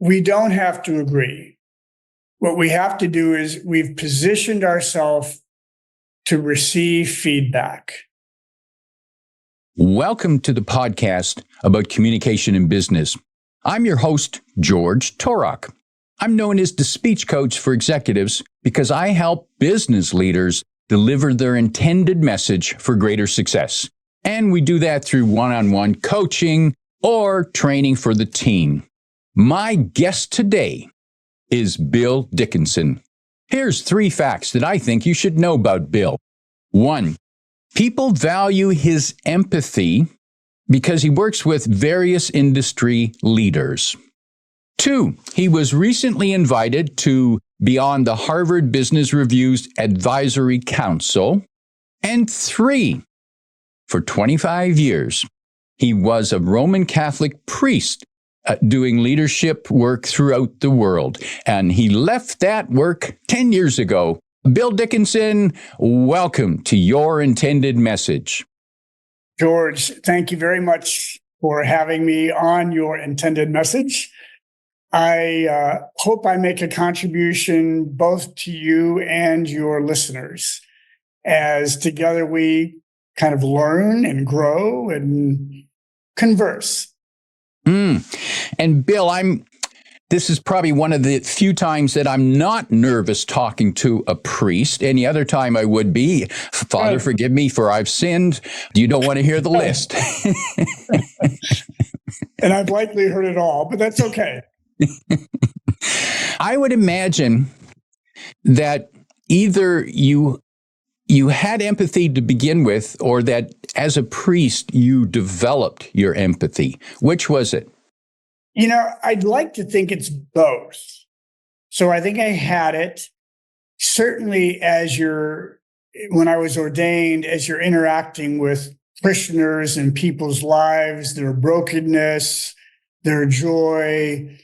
we don't have to agree. What we have to do is we've positioned ourselves to receive feedback. Welcome to the podcast about communication in business. I'm your host, George Torok. I'm known as the speech coach for executives because I help business leaders deliver their intended message for greater success. And we do that through one-on-one coaching or training for the team. My guest today is Bill Dickinson. Here's 3 facts that I think you should know about Bill. 1, people value his empathy because he works with various industry leaders. 2, he was recently invited to be on the Harvard Business Review's Advisory Council. And 3, for 25 years, he was a Roman Catholic priest doing leadership work throughout the world. And he left that work 10 years ago. Bill Dickinson, welcome to Your Intended Message. George, thank you very much for having me on Your Intended Message. I hope I make a contribution both to you and your listeners as together we kind of learn and grow and converse. And Bill, this is probably one of the few times that I'm not nervous talking to a priest. Any other time I would be. Father, forgive me for I've sinned. You don't want to hear the list. And I've likely heard it all, but that's okay. I would imagine that either you had empathy to begin with, or that as a priest, you developed your empathy. Which was it? You know, I'd like to think it's both. So I think I had it certainly when I was ordained, as you're interacting with parishioners and people's lives, their brokenness, their joy,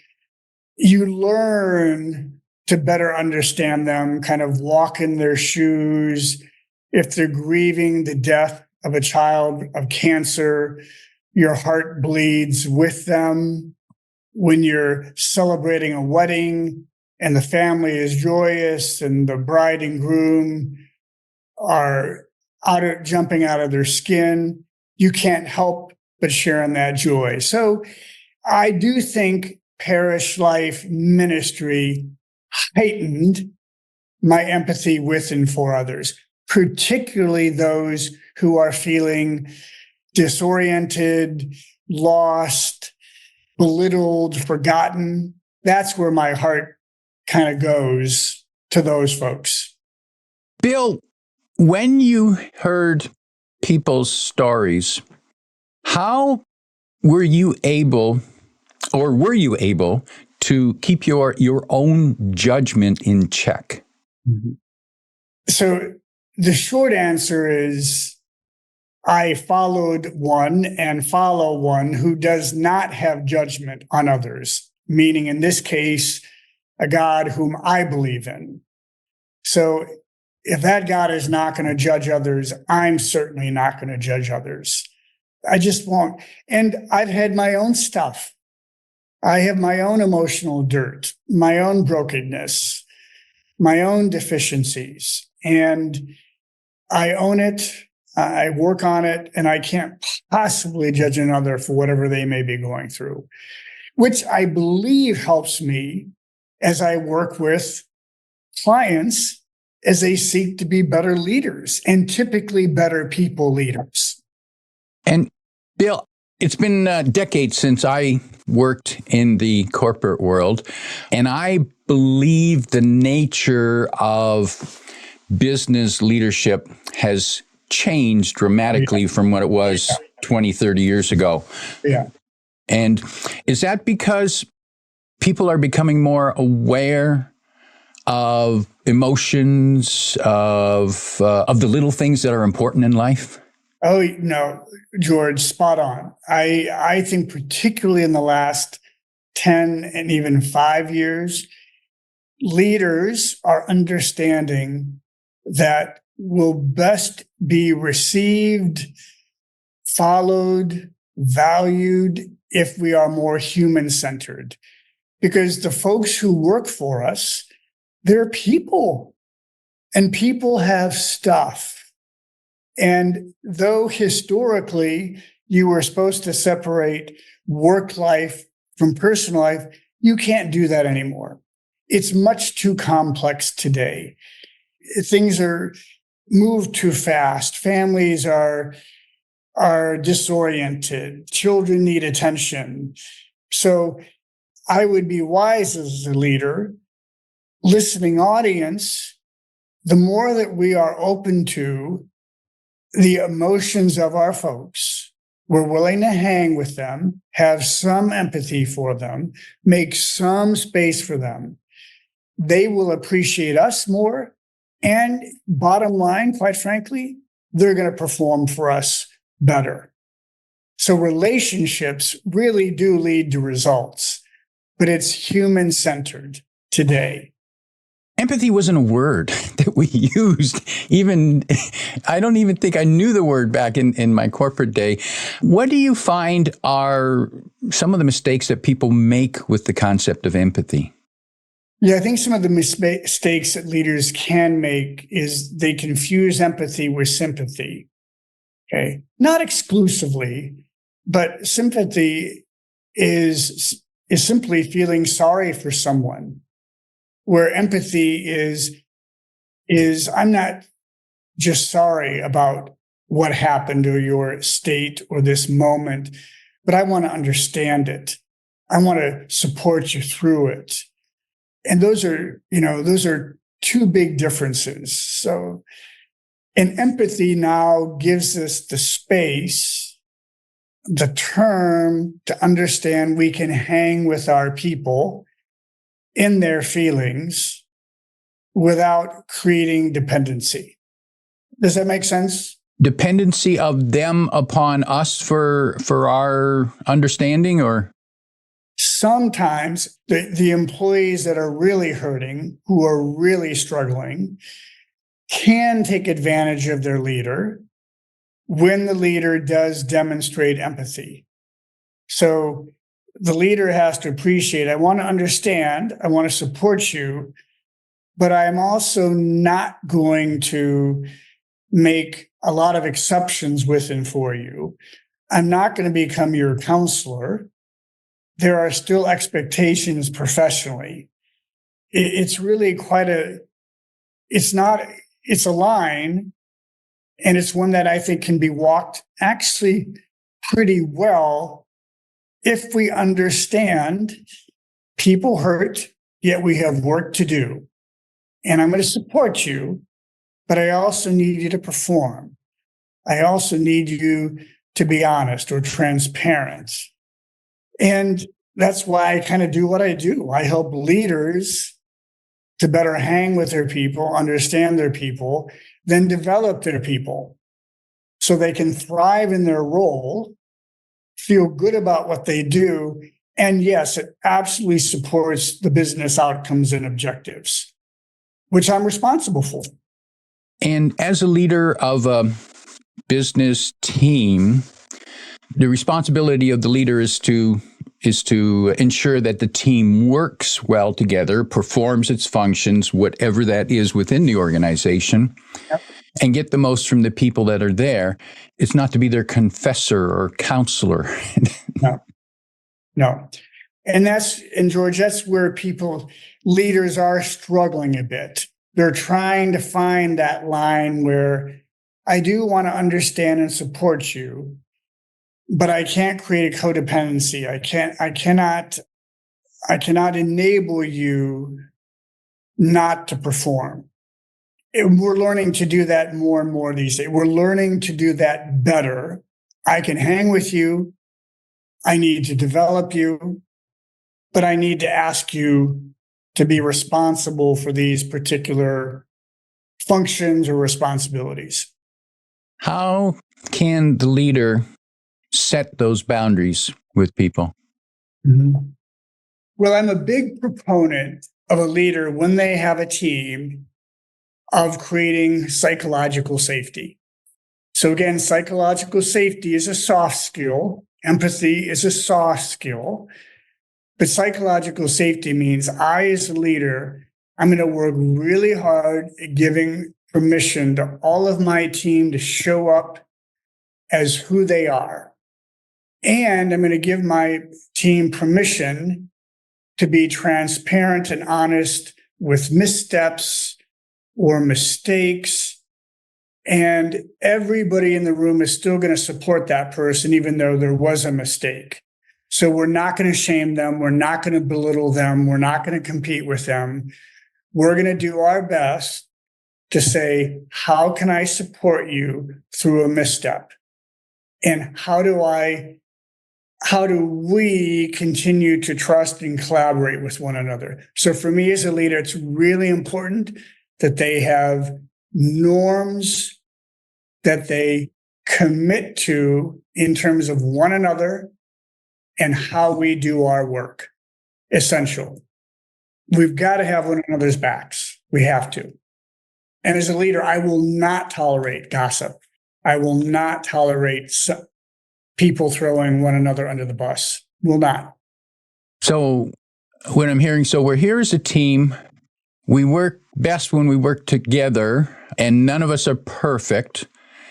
you learn to better understand them, kind of walk in their shoes. If they're grieving the death of a child of cancer, your heart bleeds with them. When you're celebrating a wedding and the family is joyous and the bride and groom are jumping out of their skin, you can't help but share in that joy. So I do think parish life ministry heightened my empathy with and for others, particularly those who are feeling disoriented, lost, belittled, forgotten. That's where my heart kind of goes to those folks. Bill, when you heard people's stories, how were you able to keep your own judgment in check? Mm-hmm. So the short answer is I followed one and follow one who does not have judgment on others, meaning in this case, a God whom I believe in. So if that God is not going to judge others, I'm certainly not going to judge others. I just won't. And I've had my own stuff. I have my own emotional dirt, my own brokenness, my own deficiencies, and I own it. I work on it, and I can't possibly judge another for whatever they may be going through, which I believe helps me as I work with clients as they seek to be better leaders and typically better people leaders. And Bill, it's been decades since I worked in the corporate world, and I believe the nature of business leadership has changed dramatically from what it was 20, 30 years ago. Yeah. And is that because people are becoming more aware of emotions, of the little things that are important in life? Oh, no, George, spot on. I think particularly in the last 10 and even 5 years, leaders are understanding that will best be received, followed, valued if we are more human-centered. because the folks who work for us, they're people, and people have stuff. And though historically you were supposed to separate work life from personal life, you can't do that anymore. It's much too complex today. Things are moved too fast. Families are disoriented. Children need attention. So I would be wise as a leader, listening audience, the more that we are open to the emotions of our folks, we're willing to hang with them, have some empathy for them, make some space for them, they will appreciate us more. And bottom line, quite frankly, they're going to perform for us better. So relationships really do lead to results, but it's human-centered today. Empathy wasn't a word that we used. I don't even think I knew the word back in my corporate day. What do you find are some of the mistakes that people make with the concept of empathy? Yeah, I think some of the mistakes that leaders can make is they confuse empathy with sympathy. Okay. Not exclusively, but sympathy is simply feeling sorry for someone, where empathy is I'm not just sorry about what happened or your state or this moment, but I want to understand it. I want to support you through it. And those are two big differences. So, and empathy now gives us the space, the term to understand we can hang with our people in their feelings without creating dependency. Does that make sense? Dependency of them upon us for our understanding, or? Sometimes the employees that are really hurting, who are really struggling, can take advantage of their leader when the leader does demonstrate empathy. So the leader has to appreciate, I want to understand, I want to support you, but I'm also not going to make a lot of exceptions with and for you. I'm not going to become your counselor. There are still expectations professionally. It's really it's a line, and it's one that I think can be walked actually pretty well if we understand people hurt, yet we have work to do. And I'm going to support you, but I also need you to perform. I also need you to be honest or transparent. And that's why I kind of do what I do. I help leaders to better hang with their people, understand their people, then develop their people so they can thrive in their role, feel good about what they do. And yes, it absolutely supports the business outcomes and objectives, which I'm responsible for. And as a leader of a business team, the responsibility of the leader is to ensure that the team works well together, performs its functions, whatever that is within the organization, Yep. and get the most from the people that are there. It's not to be their confessor or counselor. No. And George, that's where leaders are struggling a bit. They're trying to find that line where I do want to understand and support you, but I can't create a codependency. I cannot enable you not to perform. And we're learning to do that more and more these days. We're learning to do that better. I can hang with you. I need to develop you, but I need to ask you to be responsible for these particular functions or responsibilities. How can the leader set those boundaries with people? Mm-hmm. Well, I'm a big proponent of a leader when they have a team of creating psychological safety. So again, psychological safety is a soft skill. Empathy is a soft skill. But psychological safety means I, as a leader, I'm going to work really hard at giving permission to all of my team to show up as who they are. And I'm going to give my team permission to be transparent and honest with missteps or mistakes. And everybody in the room is still going to support that person, even though there was a mistake. So we're not going to shame them. We're not going to belittle them. We're not going to compete with them. We're going to do our best to say, how can I support you through a misstep? And how do we continue to trust and collaborate with one another? So for me as a leader, it's really important that they have norms that they commit to in terms of one another and how we do our work. Essential. We've got to have one another's backs. We have to. And as a leader, I will not tolerate gossip. I will not tolerate people throwing one another under the bus. Will not. So what I'm hearing, so we're here as a team. We work best when we work together, and none of us are perfect.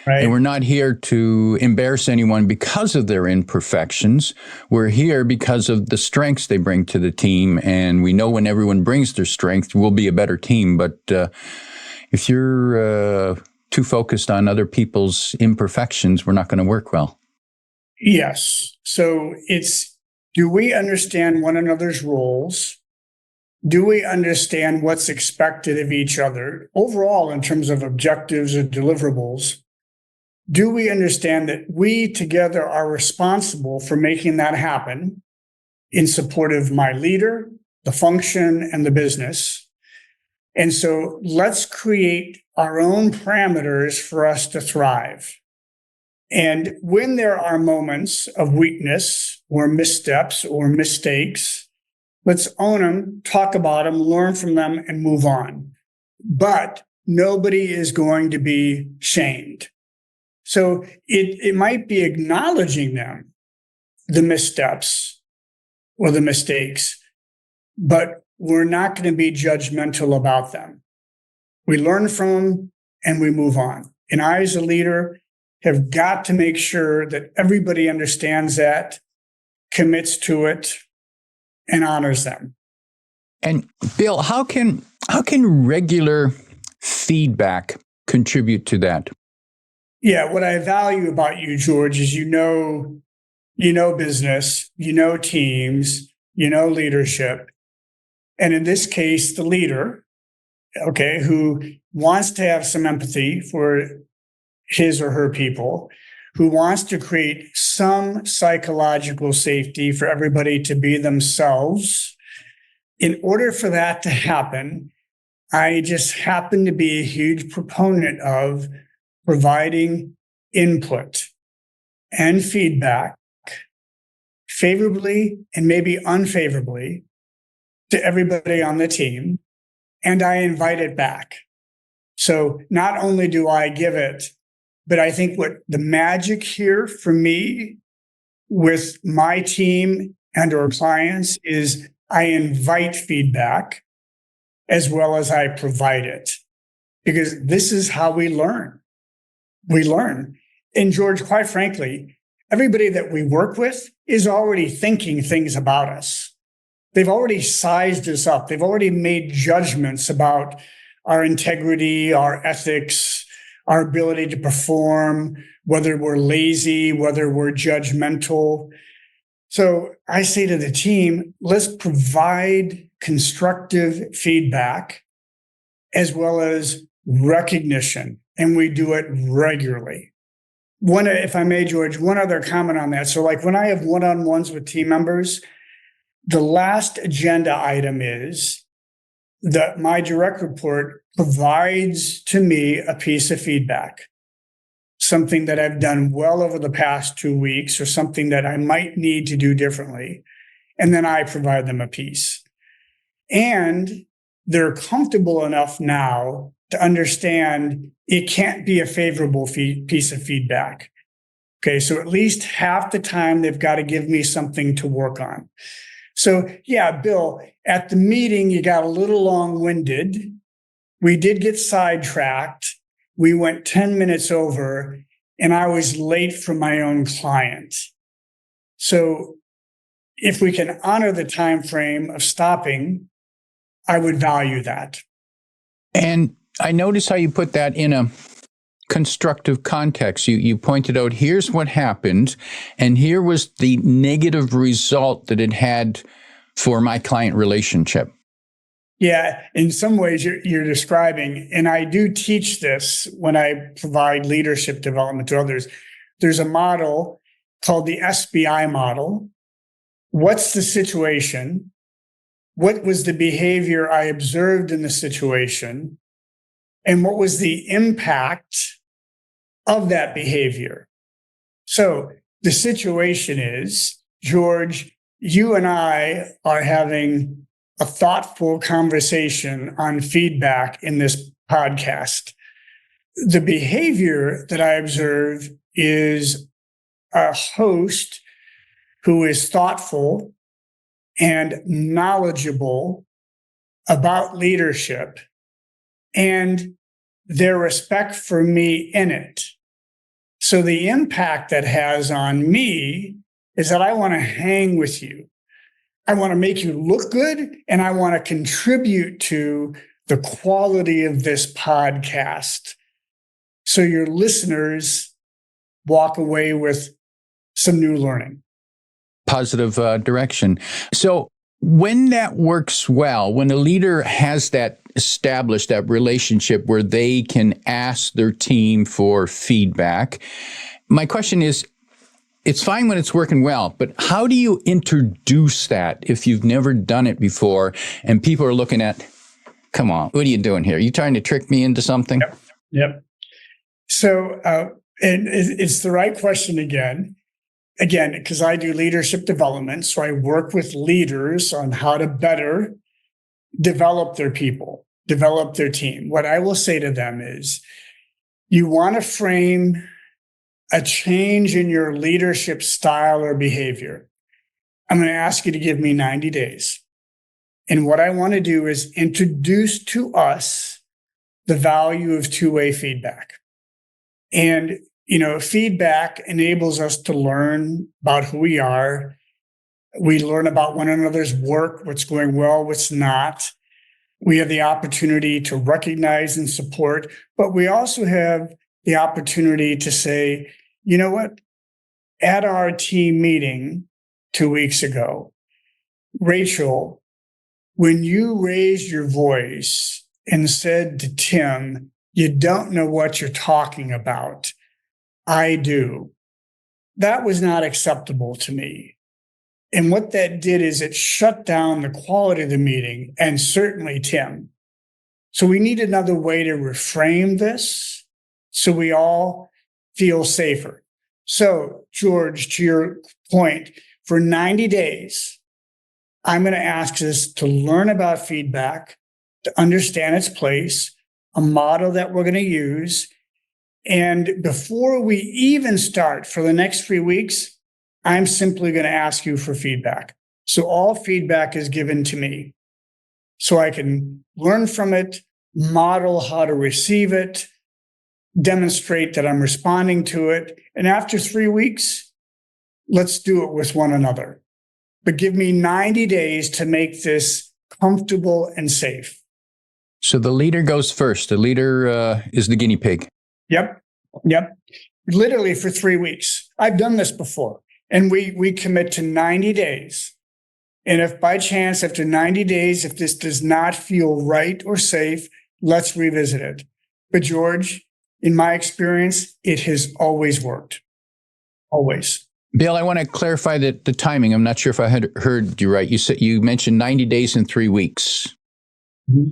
Right. And we're not here to embarrass anyone because of their imperfections. We're here because of the strengths they bring to the team. And we know when everyone brings their strength, we'll be a better team. But if you're too focused on other people's imperfections, we're not going to work well. Yes. So do we understand one another's roles? Do we understand what's expected of each other overall in terms of objectives or deliverables? Do we understand that we together are responsible for making that happen in support of my leader, the function, and the business? And so let's create our own parameters for us to thrive. And when there are moments of weakness or missteps or mistakes, let's own them, talk about them, learn from them, and move on. But nobody is going to be shamed. So it might be acknowledging them, the missteps or the mistakes, but we're not going to be judgmental about them. We learn from them and we move on. And I, as a leader, have got to make sure that everybody understands that, commits to it, and honors them. And Bill, how can regular feedback contribute to that? Yeah, what I value about you, George, is you know business, you know teams, you know leadership. And in this case, the leader, okay, who wants to have some empathy for his or her people, who wants to create some psychological safety for everybody to be themselves. In order for that to happen, I just happen to be a huge proponent of providing input and feedback favorably and maybe unfavorably to everybody on the team, and I invite it back. So not only do I give it, but I think what the magic here for me with my team and our clients is I invite feedback as well as I provide it, because this is how we learn. We learn. And George, quite frankly, everybody that we work with is already thinking things about us. They've already sized us up. They've already made judgments about our integrity, our ethics, our ability to perform, whether we're lazy, whether we're judgmental. So I say to the team, let's provide constructive feedback as well as recognition. And we do it regularly. If I may, George, one other comment on that. So like when I have one-on-ones with team members, the last agenda item is that my direct report provides to me a piece of feedback, something that I've done well over the past 2 weeks or something that I might need to do differently. And then I provide them a piece. And they're comfortable enough now to understand it can't be a favorable piece of feedback. Okay, so at least half the time they've got to give me something to work on. So, yeah, Bill, at the meeting, you got a little long-winded. We did get sidetracked. We went 10 minutes over, and I was late for my own client. So if we can honor the time frame of stopping, I would value that. And I notice how you put that in a constructive context. You pointed out, here's what happened, and here was the negative result that it had for my client relationship. Yeah, in some ways you're describing, and I do teach this when I provide leadership development to others. There's a model called the SBI model. What's the situation? What was the behavior I observed in the situation? And what was the impact of that behavior? So the situation is, George, you and I are having a thoughtful conversation on feedback in this podcast. The behavior that I observe is a host who is thoughtful and knowledgeable about leadership and their respect for me in it. So the impact that has on me is that I want to hang with you. I want to make you look good, and I want to contribute to the quality of this podcast. So your listeners walk away with some new learning. Positive direction. So when that works well, when a leader has that established, that relationship where they can ask their team for feedback, my question is, it's fine when it's working well, but how do you introduce that if you've never done it before and people are looking at, come on, what are you doing here? Are you trying to trick me into something? Yep. So, and it's the right question again, because I do leadership development. So I work with leaders on how to better develop their people, develop their team. What I will say to them is, you want to frame a change in your leadership style or behavior. I'm going to ask you to give me 90 days. And what I want to do is introduce to us the value of two-way feedback. And, feedback enables us to learn about who we are. We learn about one another's work, what's going well, what's not. We have the opportunity to recognize and support, but we also have the opportunity to say, you know what? At our team meeting 2 weeks ago, Rachel, when you raised your voice and said to Tim, you don't know what you're talking about, I do. That was not acceptable to me. And what that did is it shut down the quality of the meeting, and certainly Tim. So we need another way to reframe this so we all feel safer. So, George, to your point, for 90 days, I'm going to ask us to learn about feedback, to understand its place, a model that we're going to use. And before we even start for the next 3 weeks, I'm simply going to ask you for feedback. So all feedback is given to me so I can learn from it, model how to receive it, demonstrate that I'm responding to it. And after 3 weeks, let's do it with one another. But give me 90 days to make this comfortable and safe. So the leader goes first. The leader is the guinea pig. Yep. Literally for 3 weeks. I've done this before. And we commit to 90 days. And if by chance, after 90 days, if this does not feel right or safe, let's revisit it. But George, in my experience, it has always worked. Always. Bill, I want to clarify the timing. I'm not sure if I had heard you right. You mentioned 90 days and 3 weeks. Mm-hmm.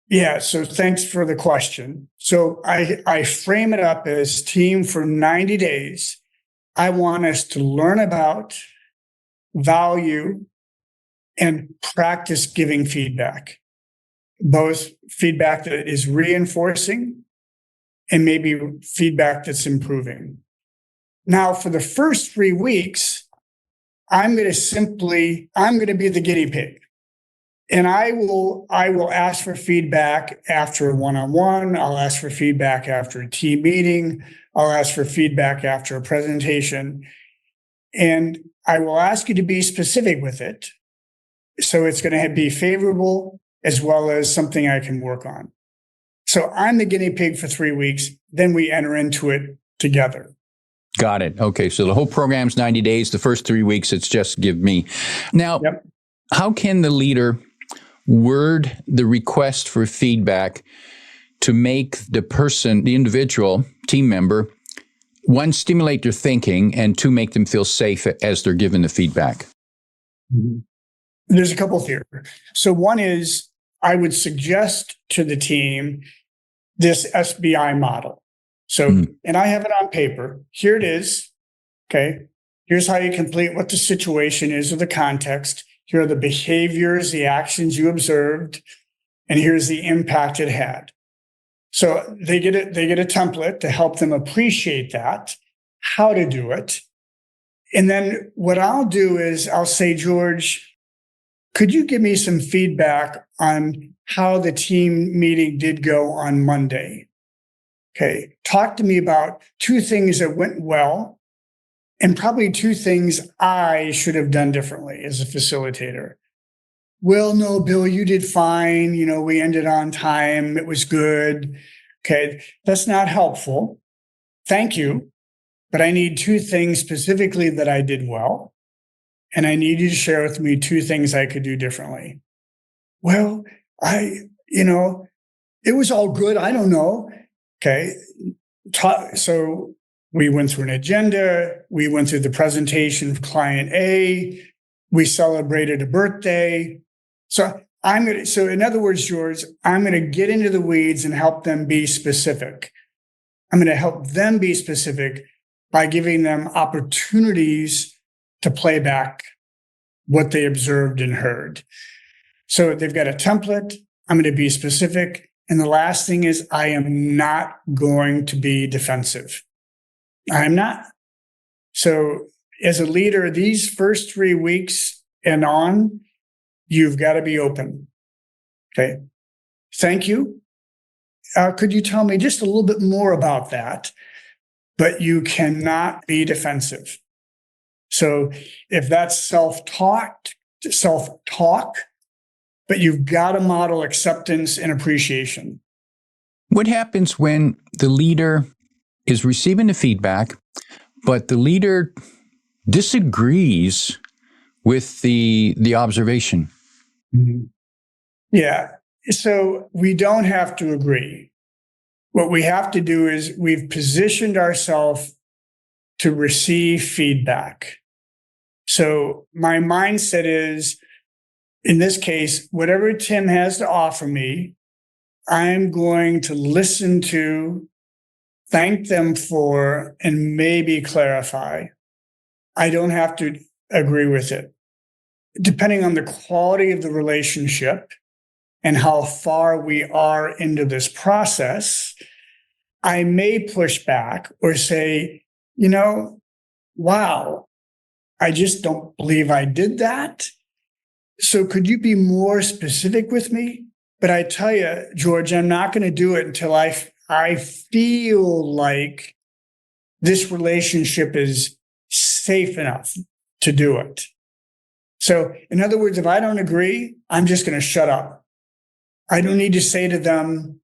Yeah, so thanks for the question. So I frame it up as team for 90 days. I want us to learn about, value, and practice giving feedback, both feedback that is reinforcing and maybe feedback that's improving. Now, for the first 3 weeks, I'm going to be the guinea pig. And I will ask for feedback after a one-on-one. I'll ask for feedback after a team meeting. I'll ask for feedback after a presentation. And I will ask you to be specific with it. So it's going to be favorable as well as something I can work on. So I'm the guinea pig for 3 weeks. Then we enter into it together. Got it. Okay. So the whole program's 90 days. The first 3 weeks, it's just give me. Now, How can the leader word the request for feedback to make the person, the individual team member, one, stimulate their thinking, and two, make them feel safe as they're given the feedback? There's a couple here. So one is, I would suggest to the team this SBI model. So, and I have it on paper. Here it is. Okay. Here's how you complete what the situation is or the context. Here are the behaviors, the actions you observed, and here's the impact it had. So they get a template to help them appreciate that, how to do it. And then what I'll do is I'll say, George, could you give me some feedback on how the team meeting did go on Monday? Okay. Talk to me about 2 things that went well and probably 2 things I should have done differently as a facilitator. Well, no, Bill, you did fine. We ended on time. It was good. Okay. That's not helpful. Thank you. But I need 2 things specifically that I did well. And I need you to share with me 2 things I could do differently. Well, it was all good. I don't know. Okay. So we went through an agenda. We went through the presentation of client A. We celebrated a birthday. So in other words, George, I'm going to get into the weeds and help them be specific. I'm going to help them be specific by giving them opportunities to play back what they observed and heard. So they've got a template. I'm going to be specific. And the last thing is, I am not going to be defensive. I'm not. So as a leader, these first 3 weeks and on, you've got to be open. Okay. Thank you. Could you tell me just a little bit more about that? But you cannot be defensive. So if that's self-talk, but you've got to model acceptance and appreciation. What happens when the leader is receiving the feedback, but the leader disagrees with the observation? Yeah. So we don't have to agree. What we have to do is we've positioned ourselves to receive feedback. So my mindset is, in this case, whatever Tim has to offer me, I'm going to listen to, thank them for, and maybe clarify. I don't have to agree with it. Depending on the quality of the relationship and how far we are into this process, I may push back or say, wow, I just don't believe I did that. So could you be more specific with me? But I tell you, George, I'm not going to do it until I feel like this relationship is safe enough to do it. So in other words, if I don't agree, I'm just going to shut up. I don't need to say to them,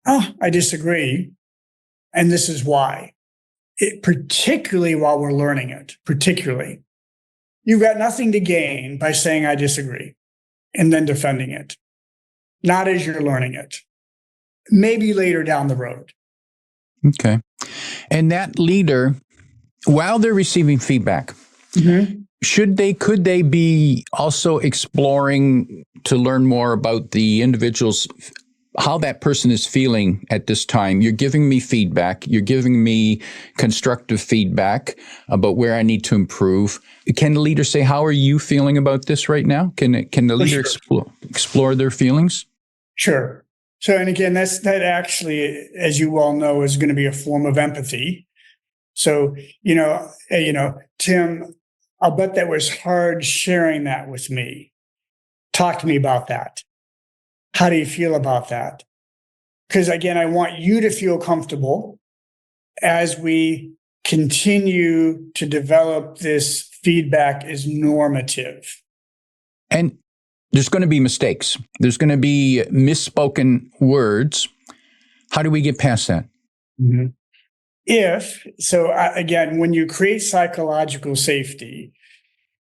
oh, I disagree. And this is why. Particularly while we're learning it, you've got nothing to gain by saying I disagree and then defending it. Not as you're learning it. Maybe later down the road. Okay. And that leader, while they're receiving feedback, could they be also exploring to learn more about the individual's, how that person is feeling at this time? You're giving me feedback. You're giving me constructive feedback about where I need to improve. Can the leader say, how are you feeling about this right now? Can the leader explore their feelings? Sure. So, and again, that actually, as you all know, is going to be a form of empathy. So, Tim, I'll bet that was hard sharing that with me. Talk to me about that. How do you feel about that? Because again, I want you to feel comfortable as we continue to develop this feedback as normative. And there's going to be mistakes. There's going to be misspoken words. How do we get past that? Mm-hmm. Again, when you create psychological safety,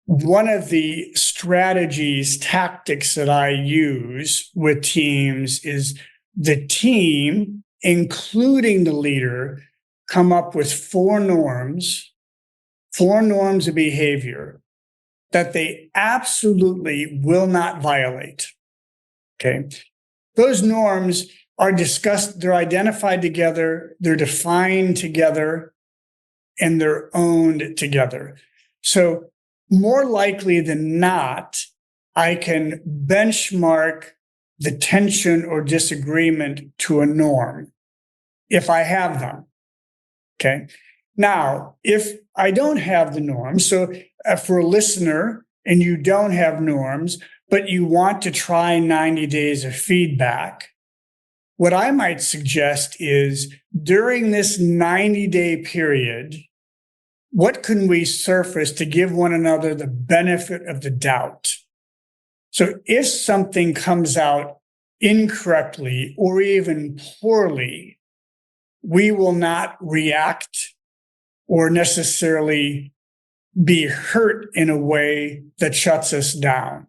one of the strategies, tactics that I use with teams is the team, including the leader, come up with four norms of behavior that they absolutely will not violate. Okay. Those norms are discussed, they're identified together, they're defined together, and they're owned together. So more likely than not, I can benchmark the tension or disagreement to a norm if I have them. Okay. Now, if I don't have the norms, so for a listener and you don't have norms, but you want to try 90 days of feedback, what I might suggest is during this 90-day period, what can we surface to give one another the benefit of the doubt? So if something comes out incorrectly or even poorly, we will not react or necessarily be hurt in a way that shuts us down.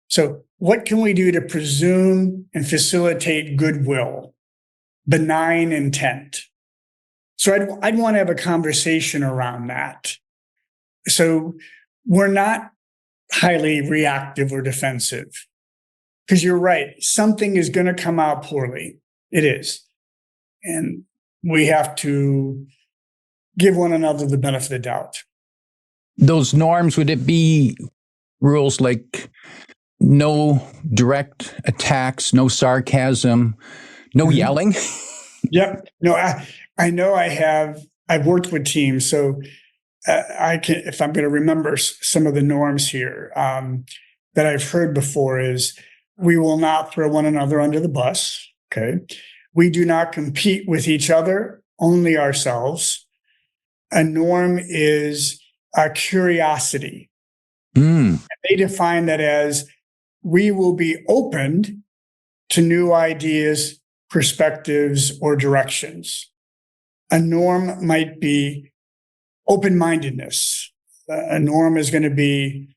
So what can we do to presume and facilitate goodwill, benign intent? So I'd want to have a conversation around that. So we're not highly reactive or defensive, because you're right. Something is going to come out poorly. It is. And we have to give one another the benefit of the doubt. Those norms, would it be rules like no direct attacks, no sarcasm, no yelling? Yep. No, I know I've worked with teams, so I can, if I'm going to remember some of the norms here that I've heard before, is we will not throw one another under the bus. Okay. We do not compete with each other, only ourselves. A norm is a curiosity. They define that as we will be open to new ideas, perspectives, or directions. A norm might be open-mindedness. A norm is going to be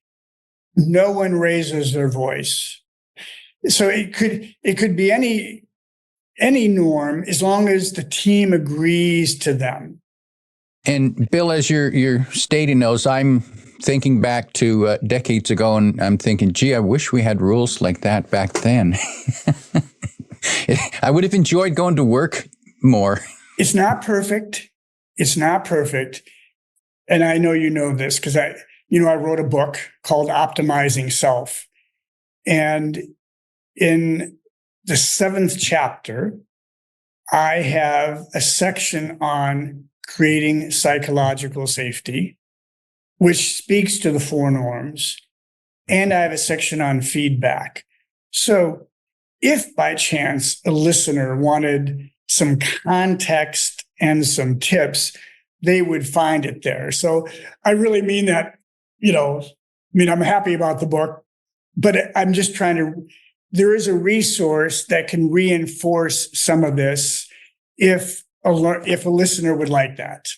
no one raises their voice. So it could be any norm as long as the team agrees to them. And Bill, as you're stating those, I'm thinking back to decades ago, and I'm thinking, gee, I wish we had rules like that back then. I would have enjoyed going to work more. It's not perfect. It's not perfect. And I know you know this because I wrote a book called Optimizing Self. And in the 7th chapter, I have a section on creating psychological safety, which speaks to the 4 norms. And I have a section on feedback. So if by chance a listener wanted some context and some tips, they would find it there. So I really mean that, I'm happy about the book, but I'm just there is a resource that can reinforce some of this if a listener would like that.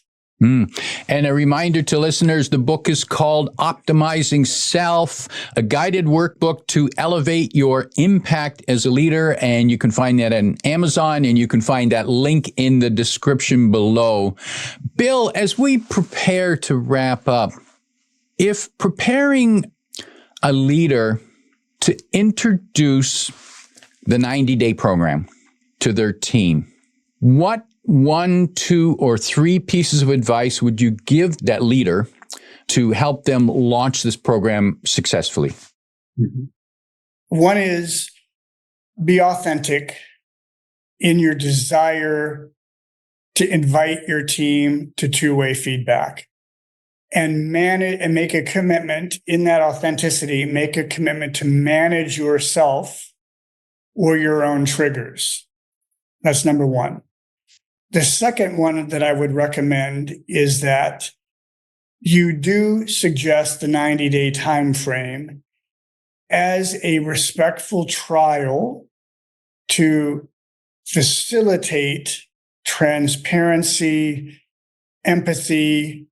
And a reminder to listeners, the book is called Optimizing Self, a guided workbook to elevate your impact as a leader. And you can find that on Amazon, and you can find that link in the description below. Bill, as we prepare to wrap up, if preparing a leader to introduce the 90-day program to their team, what 1, 2, or 3 pieces of advice would you give that leader to help them launch this program successfully? Mm-hmm. One is be authentic in your desire to invite your team to two-way feedback. and manage and make a commitment in that authenticity, make a commitment to manage yourself or your own triggers. That's number one. The second one that I would recommend is that you do suggest the 90-day time frame as a respectful trial to facilitate transparency, empathy,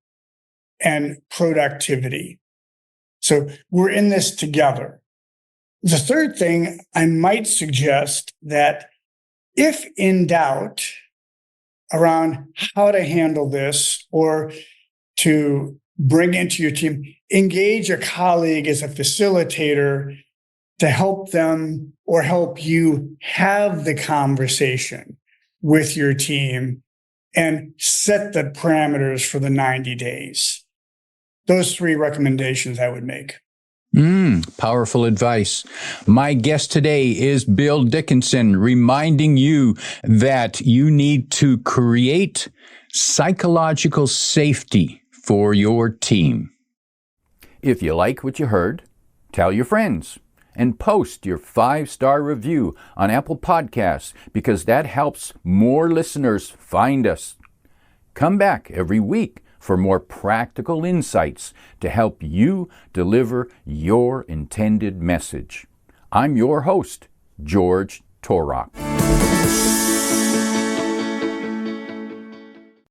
and productivity. So we're in this together. The third thing, I might suggest that if in doubt around how to handle this or to bring into your team, engage a colleague as a facilitator to help them or help you have the conversation with your team and set the parameters for the 90 days. Those three recommendations I would make. Powerful advice. My guest today is Bill Dickinson, reminding you that you need to create psychological safety for your team. If you like what you heard, tell your friends and post your 5-star review on Apple Podcasts because that helps more listeners find us. Come back every week for more practical insights to help you deliver your intended message. I'm your host, George Torok.